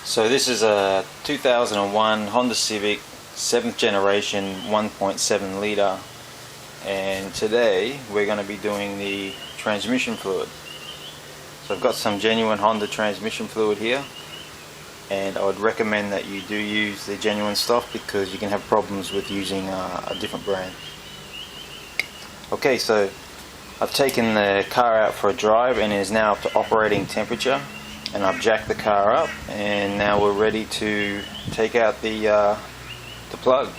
So this is a 2001 Honda Civic 7th generation 1.7 litre, and today we're going to be doing the transmission fluid. So I've got some genuine Honda transmission fluid here, and I would recommend that you do use the genuine stuff because you can have problems with using a different brand. Okay, so I've taken the car out for a drive and it is now up to operating temperature, and I've jacked the car up, and now we're ready to take out the plug.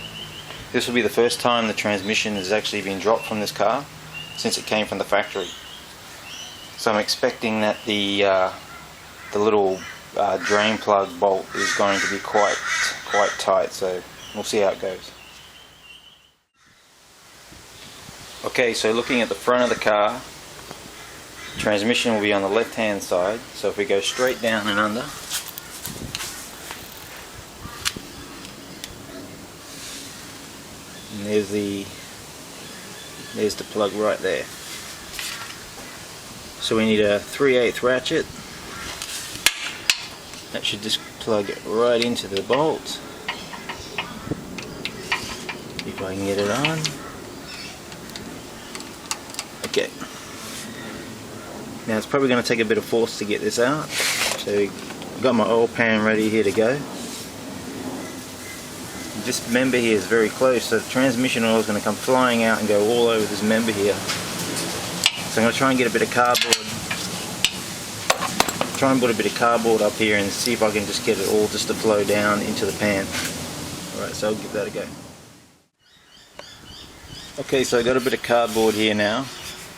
This will be the first time the transmission has actually been dropped from this car since it came from the factory. So I'm expecting that the little drain plug bolt is going to be quite tight, so we'll see how it goes. Okay, so looking at the front of the car, transmission will be on the left hand side, so if we go straight down and under, and there's the plug right there. So we need a 3/8 ratchet. That should just plug it right into the bolt. If I can get it on. Okay. Now it's probably going to take a bit of force to get this out. So I've got my oil pan ready here to go. This member here is very close, so the transmission oil is going to come flying out and go all over this member here. So I'm going to try and get a bit of cardboard. Try and put a bit of cardboard up here and see if I can just get it all just to flow down into the pan. Alright, so I'll give that a go. Okay, so I've got a bit of cardboard here now,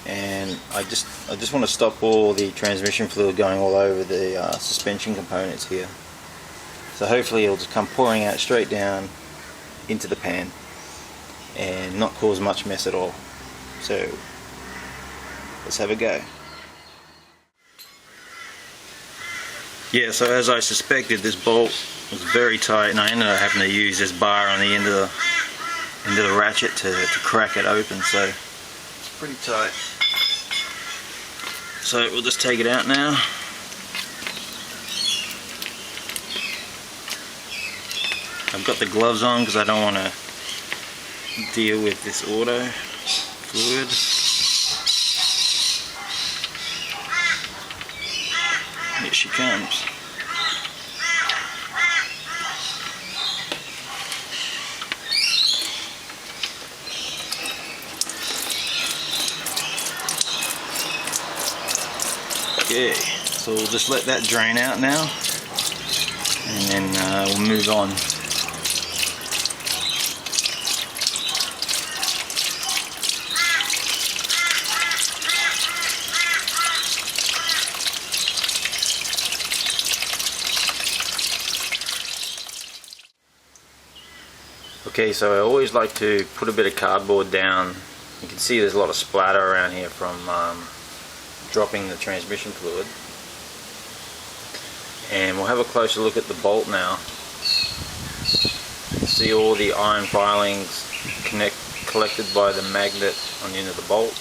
and I just want to stop all the transmission fluid going all over the suspension components here. So hopefully it'll just come pouring out straight down into the pan and not cause much mess at all. So let's have a go. Yeah, so as I suspected, this bolt was very tight, and I ended up having to use this bar on the end of the ratchet to crack it open, so it's pretty tight. So we'll just take it out now. I've got the gloves on because I don't want to deal with this auto fluid. Here she comes. Okay, so we'll just let that drain out now, and then we'll move on. Okay, so I always like to put a bit of cardboard down. You can see there's a lot of splatter around here from dropping the transmission fluid. And we'll have a closer look at the bolt now. See all the iron filings collected by the magnet on the end of the bolt.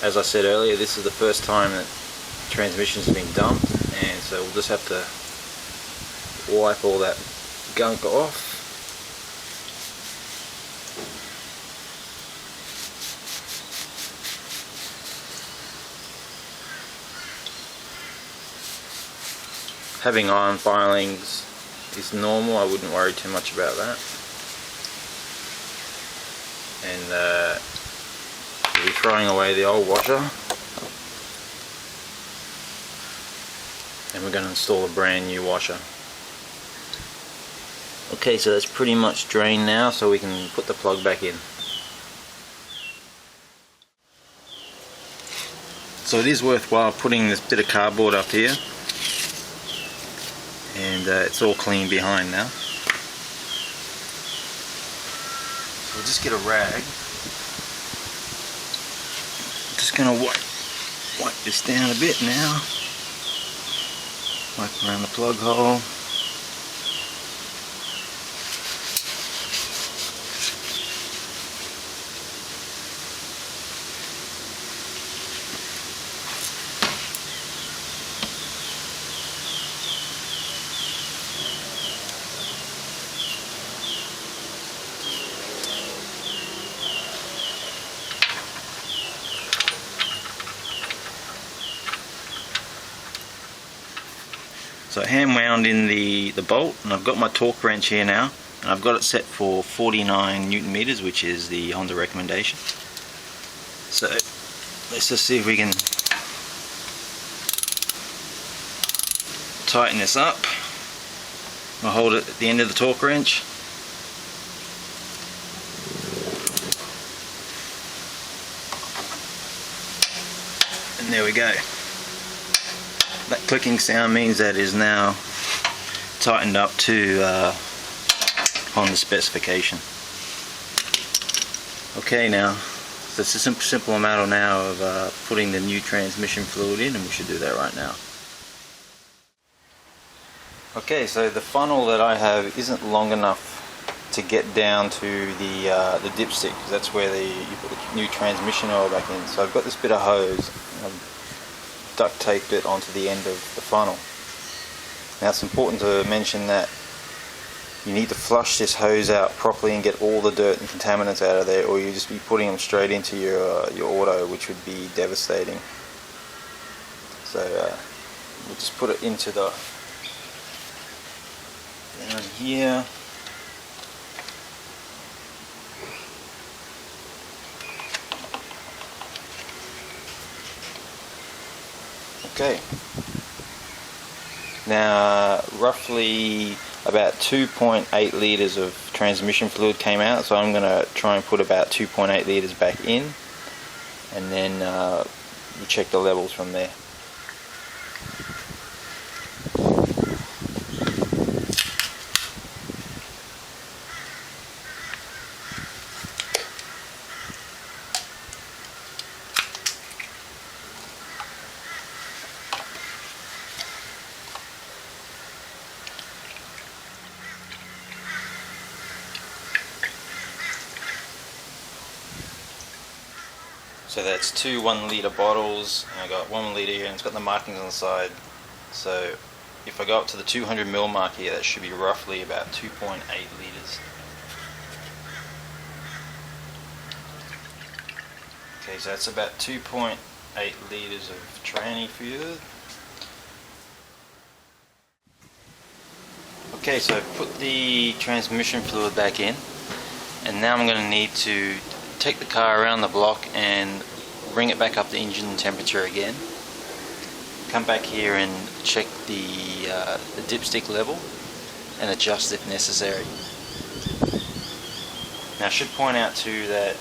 As I said earlier, this is the first time that the transmission's been dumped, and so we'll just have to wipe all that gunk off. Having iron filings is normal, I wouldn't worry too much about that. And we'll be throwing away the old washer, and we're going to install a brand new washer. Okay, so that's pretty much drained now, so we can put the plug back in. So it is worthwhile putting this bit of cardboard up here, and it's all clean behind now. So we'll just get a rag. I'm just going to wipe this down a bit now. Wipe around the plug hole. So I hand wound in the bolt, and I've got my torque wrench here now, and I've got it set for 49 Newton meters, which is the Honda recommendation. So let's just see if we can tighten this up. I'll hold it at the end of the torque wrench. And there we go. That clicking sound means that it is now tightened up to Honda specification. Okay, now so it's a simple matter now of putting the new transmission fluid in, and we should do that right now. Okay, so the funnel that I have isn't long enough to get down to the dipstick, because that's where you put the new transmission oil back in. So I've got this bit of hose, and I've duct taped it onto the end of the funnel. Now it's important to mention that you need to flush this hose out properly and get all the dirt and contaminants out of there, or you'll just be putting them straight into your auto, which would be devastating. So we'll just put it into the down here. Okay. Now roughly about 2.8 litres of transmission fluid came out, so I'm going to try and put about 2.8 litres back in, and then we'll check the levels from there. So that's two 1 litre bottles, and I got 1 litre here, and it's got the markings on the side. So if I go up to the 200 ml mark here, that should be roughly about 2.8 litres. Okay, so that's about 2.8 litres of tranny fluid. Okay, so I've put the transmission fluid back in, and now I'm going to need to take the car around the block and bring it back up to engine temperature again. Come back here and check the dipstick level and adjust if necessary. Now I should point out too that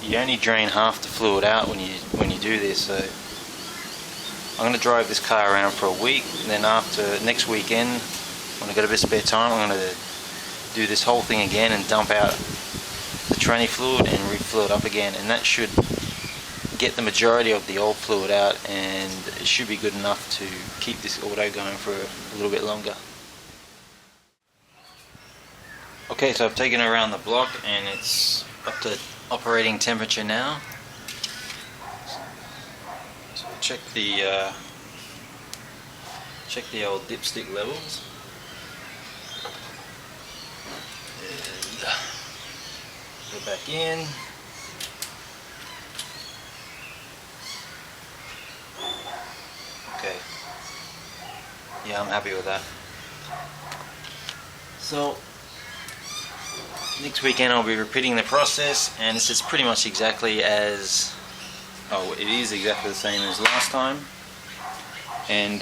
you only drain half the fluid out when you do this. So I'm going to drive this car around for a week, and then after next weekend, when I've got a bit of spare time, I'm going to do this whole thing again and dump out the tranny fluid and refill it up again, and that should get the majority of the old fluid out, and it should be good enough to keep this auto going for a little bit longer. Okay, so I've taken it around the block and it's up to operating temperature now. So check the old dipstick levels. And go back in. Okay. Yeah, I'm happy with that. So next weekend I'll be repeating the process, and this is pretty much exactly as, it is exactly the same as last time. And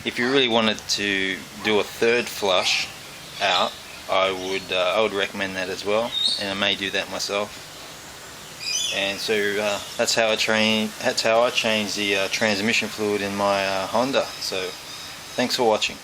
if you really wanted to do a third flush out, I would recommend that as well, and I may do that myself. And so that's how I change the transmission fluid in my Honda. So thanks for watching.